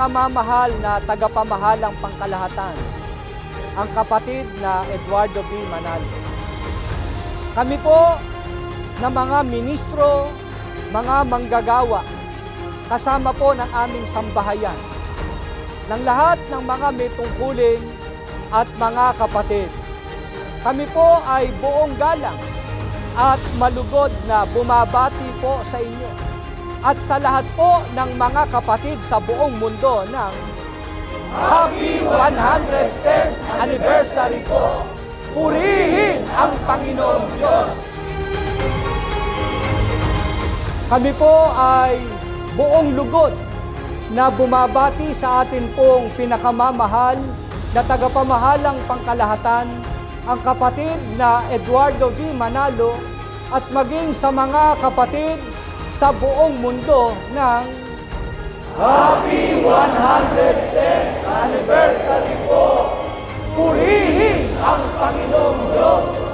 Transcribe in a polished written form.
pinakamamahal na tagapamahalang pangkalahatan, ang kapatid na Eduardo B. Manalo. Kami po na mga ministro, mga manggagawa, kasama po ng aming sambahayan, ng lahat ng mga may tungkulin at mga kapatid. Kami po ay buong galang at malugod na bumabati po sa inyo at sa lahat po ng mga kapatid sa buong mundo ng Happy 110th Anniversary po! Purihin ang Panginoong Diyos! Kami po ay buong lugod na bumabati sa atin pong pinakamamahal na tagapamahalang pangkalahatan, ang kapatid na Eduardo V. Manalo, at maging sa mga kapatid sa buong mundo ng Happy 110th Anniversary po! Purihin ang Panginoong Diyos!